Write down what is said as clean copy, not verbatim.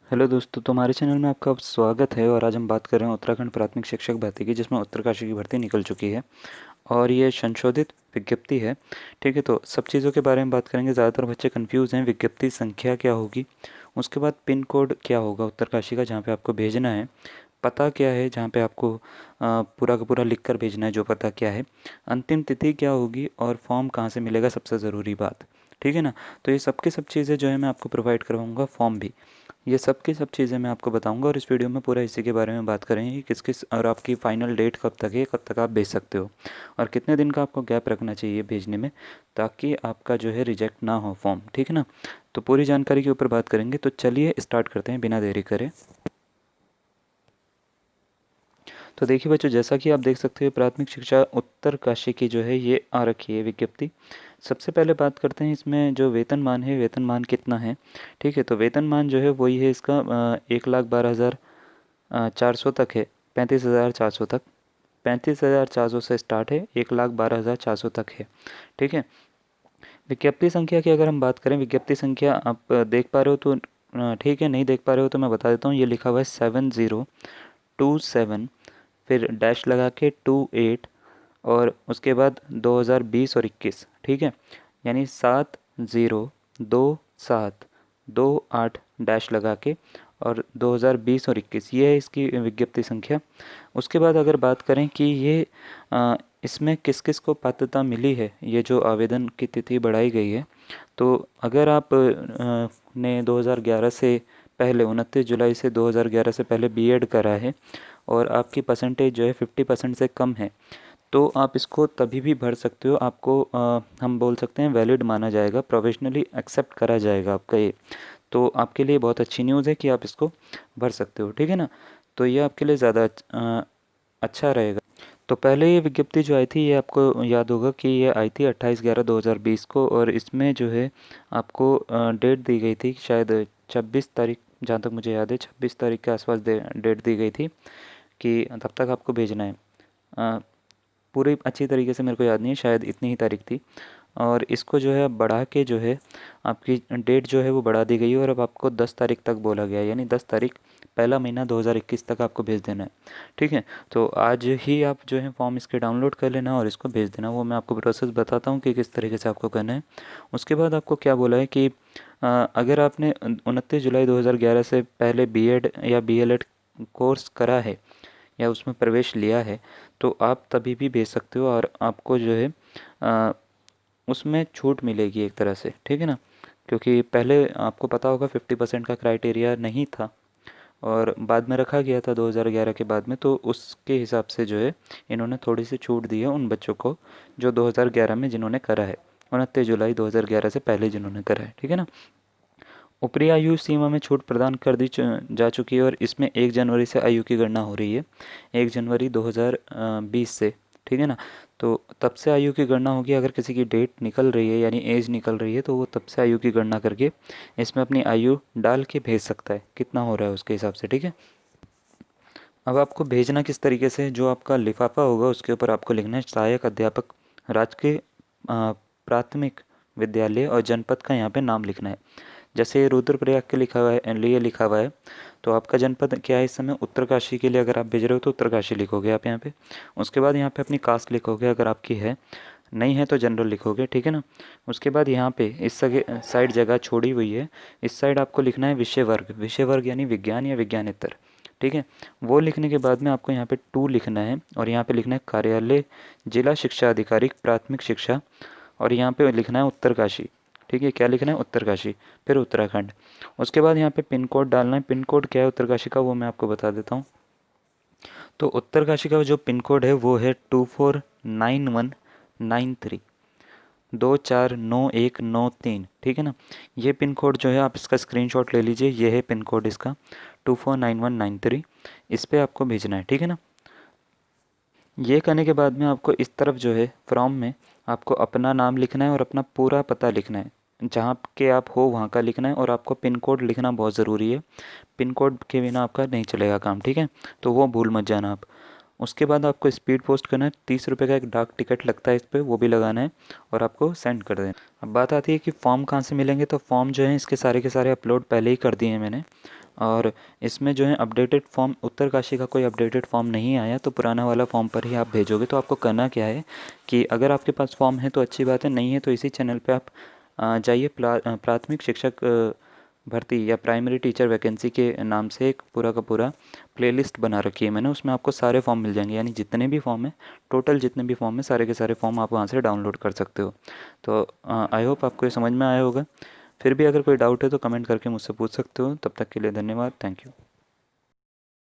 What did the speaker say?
Hello दोस्तों, तो हमारे चैनल में आपका स्वागत है। और आज हम बात कर रहे हैं उत्तराखंड प्राथमिक शिक्षक भर्ती की, जिसमें उत्तरकाशी की भर्ती निकल चुकी है और ये संशोधित विज्ञप्ति है। ठीक है, तो सब चीज़ों के बारे में बात करेंगे। ज़्यादातर बच्चे कंफ्यूज हैं, विज्ञप्ति संख्या क्या होगी, उसके बाद पिन कोड क्या होगा उत्तरकाशी का जहाँ पे आपको भेजना है, पता क्या है जहाँ पे आपको पूरा का पूरा लिख कर भेजना है जो पता क्या है, अंतिम तिथि क्या होगी और फॉर्म कहाँ से मिलेगा, सबसे ज़रूरी बात। ठीक है ना। तो ये सब की सब चीज़ें जो है मैं आपको प्रोवाइड करवाऊँगा, फॉर्म भी। ये सब की सब चीज़ें मैं आपको बताऊंगा और इस वीडियो में पूरा इसी के बारे में बात करेंगे कि किस किस और आपकी फ़ाइनल डेट कब तक है, कब तक आप भेज सकते हो और कितने दिन का आपको गैप रखना चाहिए भेजने में, ताकि आपका जो है रिजेक्ट ना हो फॉर्म। ठीक है ना। तो पूरी जानकारी के ऊपर बात करेंगे, तो चलिए स्टार्ट करते हैं बिना देरी करे। तो देखिए बच्चों, जैसा कि आप देख सकते हो, प्राथमिक शिक्षा उत्तरकाशी की जो है ये आ रखी है विज्ञप्ति। सबसे पहले बात करते हैं इसमें जो वेतनमान है, वेतनमान कितना है। ठीक है, तो वेतनमान जो है वही है इसका 1,12,000 400 तक है, 35,400 तक। 35,400 से स्टार्ट है, 1,12,400 तक है। ठीक है। विज्ञप्ति संख्या की अगर हम बात करें, विज्ञप्ति संख्या आप देख पा रहे हो तो ठीक है, नहीं देख पा रहे हो तो मैं बता देता हूँ। ये लिखा हुआ है 7027, फिर डैश लगा के 28 और उसके बाद 2020 और 21। ठीक है, यानी 702728 डैश लगा के और 2020 और 21, ये है इसकी विज्ञप्ति संख्या। उसके बाद अगर बात करें कि ये इसमें किस किस को पात्रता मिली है, ये जो आवेदन की तिथि बढ़ाई गई है, तो अगर आप ने 2011 से पहले 29 जुलाई से 2011 से पहले बीएड करा है और आपकी परसेंटेज जो है 50% से कम है, तो आप इसको तभी भी भर सकते हो। आपको हम बोल सकते हैं वैलिड माना जाएगा, प्रोविजनली एक्सेप्ट करा जाएगा आपका ये। तो आपके लिए बहुत अच्छी न्यूज़ है कि आप इसको भर सकते हो। ठीक है ना। तो ये आपके लिए ज़्यादा अच्छा रहेगा। तो पहले ये विज्ञप्ति जो आई थी, ये आपको याद होगा कि ये आई थी 28/11/2020 को, और इसमें जो है आपको डेट दी गई थी शायद 26 तारीख, जहाँ तक मुझे याद है 26 तारीख के आसपास डेट दी गई थी कि तब तक आपको भेजना है। अ, पूरी अच्छी तरीके से मेरे को याद नहीं है, शायद इतनी ही तारीख थी। और इसको जो है अब बढ़ा के जो है आपकी डेट जो है वो बढ़ा दी गई है, और अब आपको 10 तारीख तक बोला गया है, यानी 10 तारीख पहला महीना 2021 तक आपको भेज देना है। ठीक है। तो आज ही आप जो है फॉर्म इसके डाउनलोड कर लेना और इसको भेज देना। वो मैं आपको प्रोसेस बताता हूँ कि किस तरीके से आपको करना है। उसके बाद आपको क्या बोला है कि अगर आपने 29 जुलाई 2011 से पहले बीएड या बीएलएड कोर्स करा है या उसमें प्रवेश लिया है, तो आप तभी भी भेज सकते हो और आपको जो है अ, उसमें छूट मिलेगी एक तरह से। ठीक है ना। क्योंकि पहले आपको पता होगा 50% का क्राइटेरिया नहीं था और बाद में रखा गया था 2011 के बाद में, तो उसके हिसाब से जो है इन्होंने थोड़ी सी छूट दी है उन बच्चों को जो 2011 में जिन्होंने करा है, 29 जुलाई 2011 से पहले जिन्होंने करा है। ठीक है ना। ऊपरी आयु सीमा में छूट प्रदान कर दी जा चुकी है और इसमें 1 जनवरी से आयु की गणना हो रही है, 1 जनवरी 2020 से। ठीक है ना। तो तब से आयु की गणना होगी। अगर किसी की डेट निकल रही है यानी एज निकल रही है, तो वो तब से आयु की गणना करके इसमें अपनी आयु डाल के भेज सकता है, कितना हो रहा है उसके हिसाब से। ठीक है। अब आपको भेजना किस तरीके से, जो आपका लिफाफा होगा उसके ऊपर आपको लिखना है सहायक अध्यापक राजकीय प्राथमिक विद्यालय और जनपद का यहाँ पे नाम लिखना है। जैसे रुद्रप्रयाग के लिखा हुआ है, लिए लिखा हुआ है, तो आपका जनपद क्या है इस समय, उत्तरकाशी के लिए अगर आप भेज रहे हो तो उत्तरकाशी लिखोगे आप यहाँ पे। उसके बाद यहाँ पे अपनी कास्ट लिखोगे अगर आपकी है, नहीं है तो जनरल लिखोगे। ठीक है ना। उसके बाद यहाँ पे इस साइड जगह छोड़ी हुई है, इस साइड आपको लिखना है विषय वर्ग, विषय वर्ग यानी विज्ञान या विज्ञानेतर। ठीक है। वो लिखने के बाद में आपको यहाँ पे 2 लिखना है और यहाँ पे लिखना है कार्यालय जिला शिक्षा अधिकारी प्राथमिक शिक्षा, और यहाँ पे लिखना है उत्तरकाशी। ठीक है, क्या लिखना है, उत्तरकाशी, फिर उत्तराखंड। उसके बाद यहाँ पे पिन कोड डालना है। पिन कोड क्या है उत्तरकाशी का, वो मैं आपको बता देता हूँ। तो उत्तरकाशी का जो पिन कोड है वो है 249193, 249193। ठीक है ना। ये पिन कोड जो है आप इसका स्क्रीनशॉट ले लीजिए, ये है पिन कोड इसका 249193। इस पे आपको भेजना है। ठीक है ना। ये करने के बाद में आपको इस तरफ जो है फॉर्म में आपको अपना नाम लिखना है और अपना पूरा पता लिखना है, जहाँ के आप हो वहाँ का लिखना है, और आपको पिन कोड लिखना बहुत ज़रूरी है। पिन कोड के बिना आपका नहीं चलेगा काम। ठीक है। तो वो भूल मत जाना आप। उसके बाद आपको स्पीड पोस्ट करना है, 30 रुपये का एक डाक टिकट लगता है इस पर, वो भी लगाना है और आपको सेंड कर देना। अब बात आती है कि फ़ॉर्म कहाँ से मिलेंगे, तो फॉर्म जो है इसके सारे के सारे अपलोड पहले ही कर दिए हैं मैंने। और इसमें जो है अपडेटेड फॉर्म, उत्तरकाशी का कोई अपडेटेड फॉर्म नहीं आया तो पुराना वाला फॉर्म पर ही आप भेजोगे। तो आपको करना क्या है कि अगर आपके पास फॉर्म है तो अच्छी बात है, नहीं है तो इसी चैनल पे आप जाइए, प्राथमिक शिक्षक भर्ती या प्राइमरी टीचर वैकेंसी के नाम से एक पूरा का पूरा प्लेलिस्ट बना रखी है मैंने, उसमें आपको सारे फॉर्म मिल जाएंगे, यानी जितने भी फॉर्म है, टोटल जितने भी फॉर्म है, सारे के सारे फॉर्म आप वहाँ से डाउनलोड कर सकते हो। तो आई होप आपको ये समझ में आया होगा। फिर भी अगर कोई डाउट है तो कमेंट करके मुझसे पूछ सकते हो। तब तक के लिए धन्यवाद, थैंक यू।